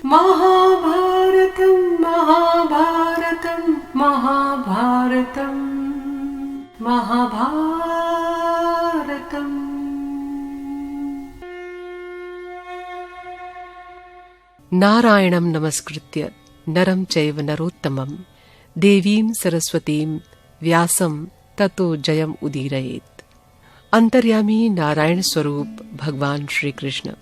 महाभारतं महाभारतं महाभारतं महाभारतम्। नारायणं नमस्कृत्य नरं चैव नरोत्तमं देवीं सरस्वतीं व्यासं ततो जयम् उदीरयेत्। अंतर्यामी नारायण स्वरूप भगवान श्री कृष्ण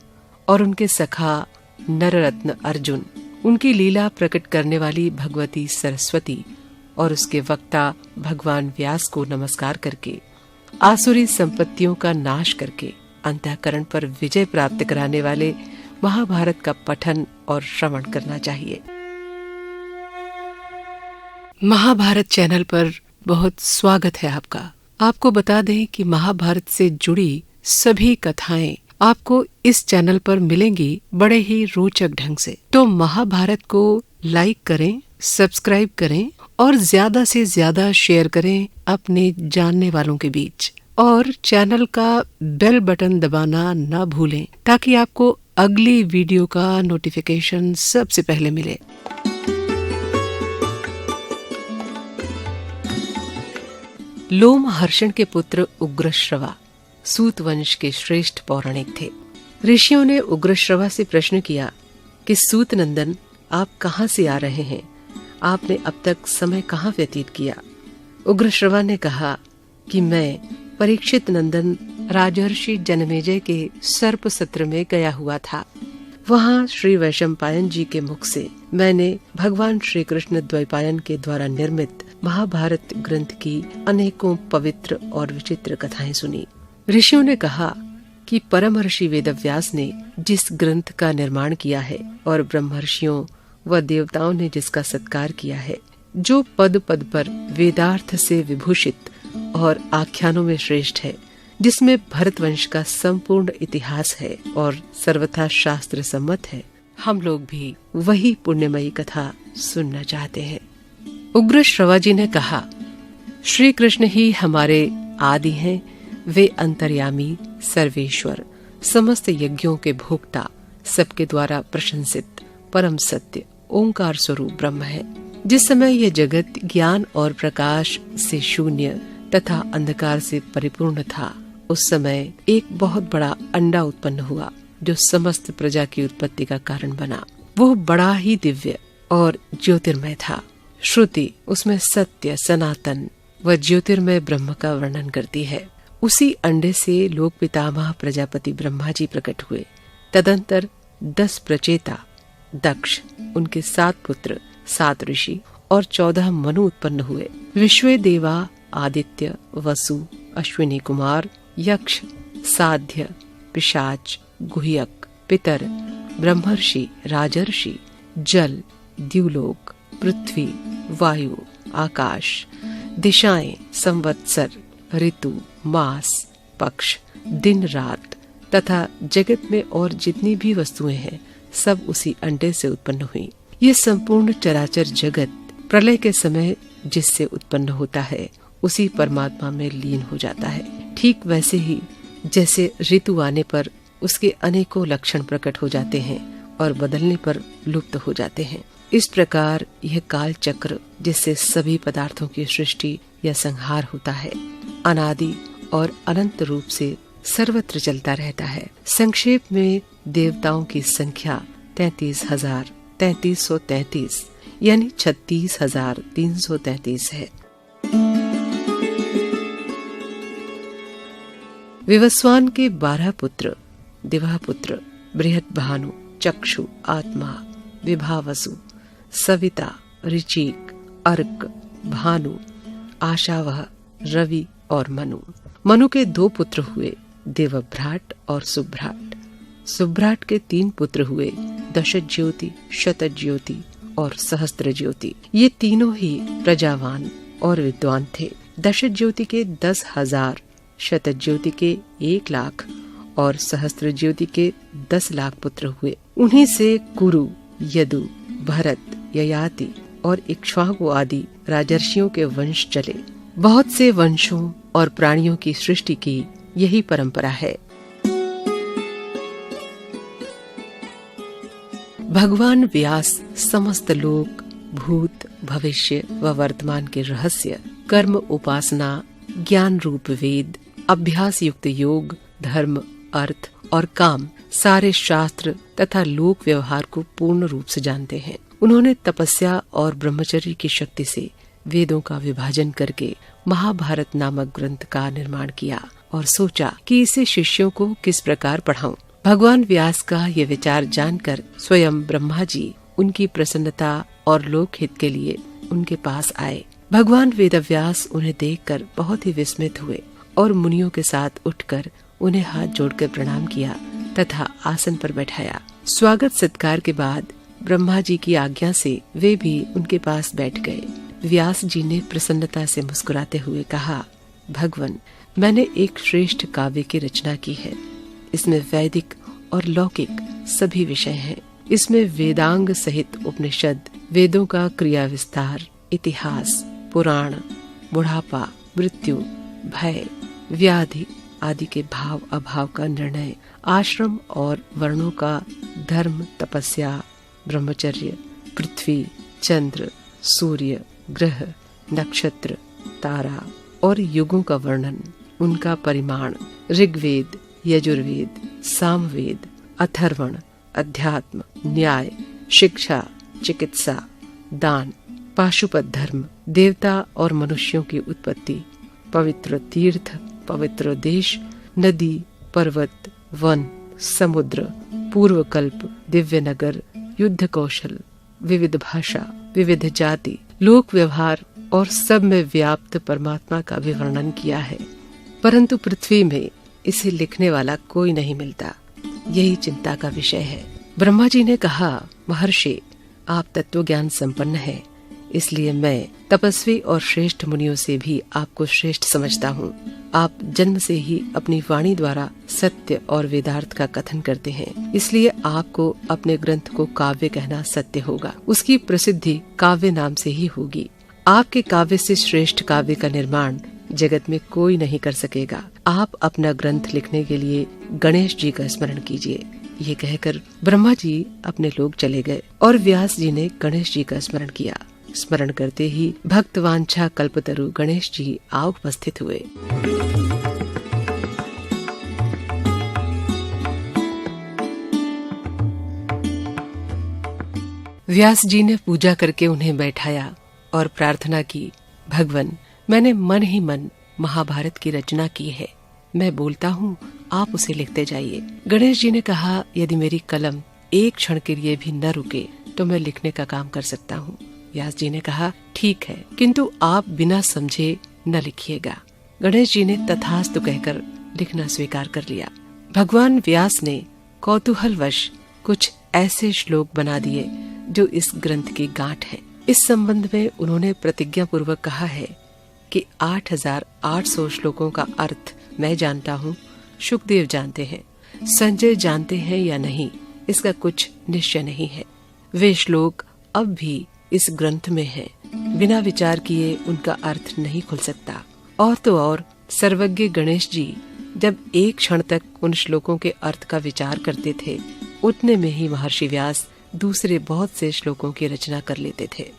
और उनके सखा नररत्न अर्जुन, उनकी लीला प्रकट करने वाली भगवती सरस्वती और उसके वक्ता भगवान व्यास को नमस्कार करके आसुरी संपत्तियों का नाश करके अंतःकरण पर विजय प्राप्त कराने वाले महाभारत का पठन और श्रवण करना चाहिए। महाभारत चैनल पर बहुत स्वागत है आपका। आपको बता दें कि महाभारत से जुड़ी सभी कथाएं आपको इस चैनल पर मिलेंगी बड़े ही रोचक ढंग से। तो महाभारत को लाइक करें, सब्सक्राइब करें और ज्यादा से ज्यादा शेयर करें अपने जानने वालों के बीच, और चैनल का बेल बटन दबाना न भूलें ताकि आपको अगली वीडियो का नोटिफिकेशन सबसे पहले मिले। लोमहर्षण के पुत्र उग्रश्रवा सूत वंश के श्रेष्ठ पौराणिक थे। ऋषियों ने उग्रश्रवा से प्रश्न किया कि सूत नंदन, आप कहाँ से आ रहे हैं? आपने अब तक समय कहाँ व्यतीत किया? उग्रश्रवा ने कहा कि मैं परीक्षित नंदन राजर्षि जनमेजय के सर्प सत्र में गया हुआ था। वहाँ श्री वैशंपायन जी के मुख से मैंने भगवान श्री कृष्ण द्वैपायन के द्वारा निर्मित महाभारत ग्रंथ की अनेकों पवित्र और विचित्र कथाएं सुनी। ऋषियों ने कहा कि परमर्षि वेदव्यास ने जिस ग्रंथ का निर्माण किया है और ब्रह्मर्षियों व देवताओं ने जिसका सत्कार किया है, जो पद पद पर वेदार्थ से विभूषित और आख्यानों में श्रेष्ठ है, जिसमें भरतवंश का संपूर्ण इतिहास है और सर्वथा शास्त्र सम्मत है, हम लोग भी वही पुण्यमयी कथा सुनना चाहते हैं। उग्र श्रवाजी ने कहा, श्री कृष्ण ही हमारे आदि हैं। वे अंतर्यामी, सर्वेश्वर, समस्त यज्ञों के भोक्ता, सबके द्वारा प्रशंसित परम सत्य ओंकार स्वरूप ब्रह्म है। जिस समय यह जगत ज्ञान और प्रकाश से शून्य तथा अंधकार से परिपूर्ण था, उस समय एक बहुत बड़ा अंडा उत्पन्न हुआ जो समस्त प्रजा की उत्पत्ति का कारण बना। वो बड़ा ही दिव्य और ज्योतिर्मय था। श्रुति उसमें सत्य, सनातन व ज्योतिर्मय ब्रह्म का वर्णन करती है। उसी अंडे से लोक पितामह प्रजापति ब्रह्मा जी प्रकट हुए। तदंतर 10 प्रचेता दक्ष, उनके 7 पुत्र, 7 ऋषि और 14 मनु उत्पन्न हुए। विश्वे देवा आदित्य, वसु, अश्विनी कुमार, यक्ष, साध्य, पिशाच, गुह्यक, पितर, ब्रह्मर्षि, राजर्षि, जल, द्युलोक, पृथ्वी, वायु, आकाश, दिशाएं, संवत्सर, ऋतु, मास, पक्ष, दिन रात तथा जगत में और जितनी भी वस्तुएं हैं, सब उसी अंडे से उत्पन्न हुई। ये संपूर्ण चराचर जगत प्रलय के समय जिससे उत्पन्न होता है, उसी परमात्मा में लीन हो जाता है। ठीक वैसे ही जैसे ऋतु आने पर उसके अनेकों लक्षण प्रकट हो जाते हैं और बदलने पर लुप्त हो जाते हैं, इस प्रकार यह काल चक्र जिससे सभी पदार्थों की सृष्टि या संहार होता है, अनादि और अनंत रूप से सर्वत्र चलता रहता है। संक्षेप में देवताओं की संख्या 33,3333 यानी 36,333 है। विवस्वान के 12 पुत्र दिवापुत्र, बृहद्भानु, चक्षु, आत्मा, विभावसु, सविता, ऋचिक, अर्क, भानु, आशावह, रवि और मनु। मनु के 2 पुत्र हुए, देवभ्राट और सुभ्राट। सुभ्राट के 3 पुत्र हुए, दशज्योति, शतज्योति और सहस्त्रज्योति। ये तीनों ही प्रजावान और विद्वान थे। दशज्योति के 10,000, शतज्योति के 1 लाख और सहस्त्रज्योति के 10 लाख पुत्र हुए। उन्हीं से कुरु, यदु, भरत, ययाति और इक्ष्वाकु आदि राजर्षियों के वंश चले। बहुत से वंशों और प्राणियों की सृष्टि की यही परंपरा है। भगवान व्यास समस्त लोक, भूत, भविष्य व वर्तमान के रहस्य, कर्म, उपासना, ज्ञान रूप वेद, अभ्यास युक्त योग, धर्म, अर्थ और काम, सारे शास्त्र तथा लोक व्यवहार को पूर्ण रूप से जानते हैं। उन्होंने तपस्या और ब्रह्मचर्य की शक्ति से वेदों का विभाजन करके महाभारत नामक ग्रंथ का निर्माण किया और सोचा कि इसे शिष्यों को किस प्रकार पढ़ाऊं। भगवान व्यास का ये विचार जानकर स्वयं ब्रह्मा जी उनकी प्रसन्नता और लोक हित के लिए उनके पास आए। भगवान वेदव्यास उन्हें देखकर बहुत ही विस्मित हुए और मुनियों के साथ उठकर उन्हें हाथ जोड़कर प्रणाम किया तथा आसन पर बैठाया। स्वागत सत्कार के बाद ब्रह्मा जी की आज्ञा से वे भी उनके पास बैठ गए। व्यास जी ने प्रसन्नता से मुस्कुराते हुए कहा, भगवन, मैंने एक श्रेष्ठ काव्य की रचना की है। इसमें वैदिक और लौकिक सभी विषय हैं। इसमें वेदांग सहित उपनिषद, वेदों का क्रिया विस्तार, इतिहास, पुराण, बुढ़ापा, मृत्यु, भय, व्याधि आदि के भाव अभाव का निर्णय, आश्रम और वर्णों का धर्म, तपस्या, ब्रह्मचर्य, पृथ्वी, चंद्र, सूर्य, ग्रह, नक्षत्र, तारा और युगों का वर्णन, उनका परिमाण, ऋग्वेद, यजुर्वेद, सामवेद, अथर्वण, अध्यात्म, न्याय, शिक्षा, चिकित्सा, दान, पाशुपत धर्म, देवता और मनुष्यों की उत्पत्ति, पवित्र तीर्थ, पवित्र देश, नदी, पर्वत, वन, समुद्र, पूर्वकल्प, दिव्य नगर, युद्ध कौशल, विविध भाषा, विविध जाति, लोक व्यवहार और सब में व्याप्त परमात्मा का भी वर्णन किया है। परंतु पृथ्वी में इसे लिखने वाला कोई नहीं मिलता। यही चिंता का विषय है। ब्रह्मा जी ने कहा, महर्षि, आप तत्व ज्ञान संपन्न हैं, इसलिए मैं तपस्वी और श्रेष्ठ मुनियों से भी आपको श्रेष्ठ समझता हूँ। आप जन्म से ही अपनी वाणी द्वारा सत्य और वेदार्थ का कथन करते हैं, इसलिए आपको अपने ग्रंथ को काव्य कहना सत्य होगा। उसकी प्रसिद्धि काव्य नाम से ही होगी। आपके काव्य से श्रेष्ठ काव्य का निर्माण जगत में कोई नहीं कर सकेगा। आप अपना ग्रंथ लिखने के लिए गणेश जी का स्मरण कीजिए। ये कहकर ब्रह्मा जी अपने लोक चले गए और व्यास जी ने गणेश जी का स्मरण किया। स्मरण करते ही भक्तवांछा कल्पतरु गणेश जी आ उपस्थित हुए। व्यास जी ने पूजा करके उन्हें बैठाया और प्रार्थना की, भगवन, मैंने मन ही मन महाभारत की रचना की है। मैं बोलता हूँ, आप उसे लिखते जाइए। गणेश जी ने कहा, यदि मेरी कलम एक क्षण के लिए भी न रुके तो मैं लिखने का काम कर सकता हूँ। व्यास जी ने कहा, ठीक है, किंतु आप बिना समझे न लिखिएगा। गणेश जी ने तथास्तु कहकर लिखना स्वीकार कर लिया। भगवान व्यास ने कौतूहलवश कुछ ऐसे श्लोक बना दिए जो इस ग्रंथ की गांठ है। इस संबंध में उन्होंने प्रतिज्ञा पूर्वक कहा है कि 8800 श्लोकों का अर्थ मैं जानता हूँ, शुकदेव जानते हैं, संजय जानते हैं या नहीं, इसका कुछ निश्चय नहीं है। वे श्लोक अब भी इस ग्रंथ में हैं। बिना विचार किए उनका अर्थ नहीं खुल सकता। और तो और सर्वज्ञ गणेश जी जब एक क्षण तक उन श्लोकों के अर्थ का विचार करते थे, उतने में ही महर्षि व्यास दूसरे बहुत से श्लोकों की रचना कर लेते थे।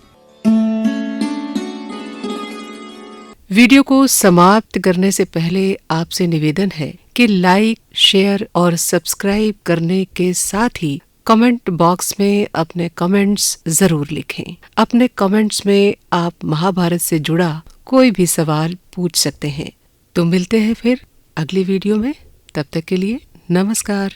वीडियो को समाप्त करने से पहले आपसे निवेदन है कि लाइक, शेयर और सब्सक्राइब करने के साथ ही कमेंट बॉक्स में अपने कमेंट्स जरूर लिखें। अपने कमेंट्स में आप महाभारत से जुड़ा कोई भी सवाल पूछ सकते हैं। तो मिलते हैं फिर अगली वीडियो में। तब तक के लिए नमस्कार।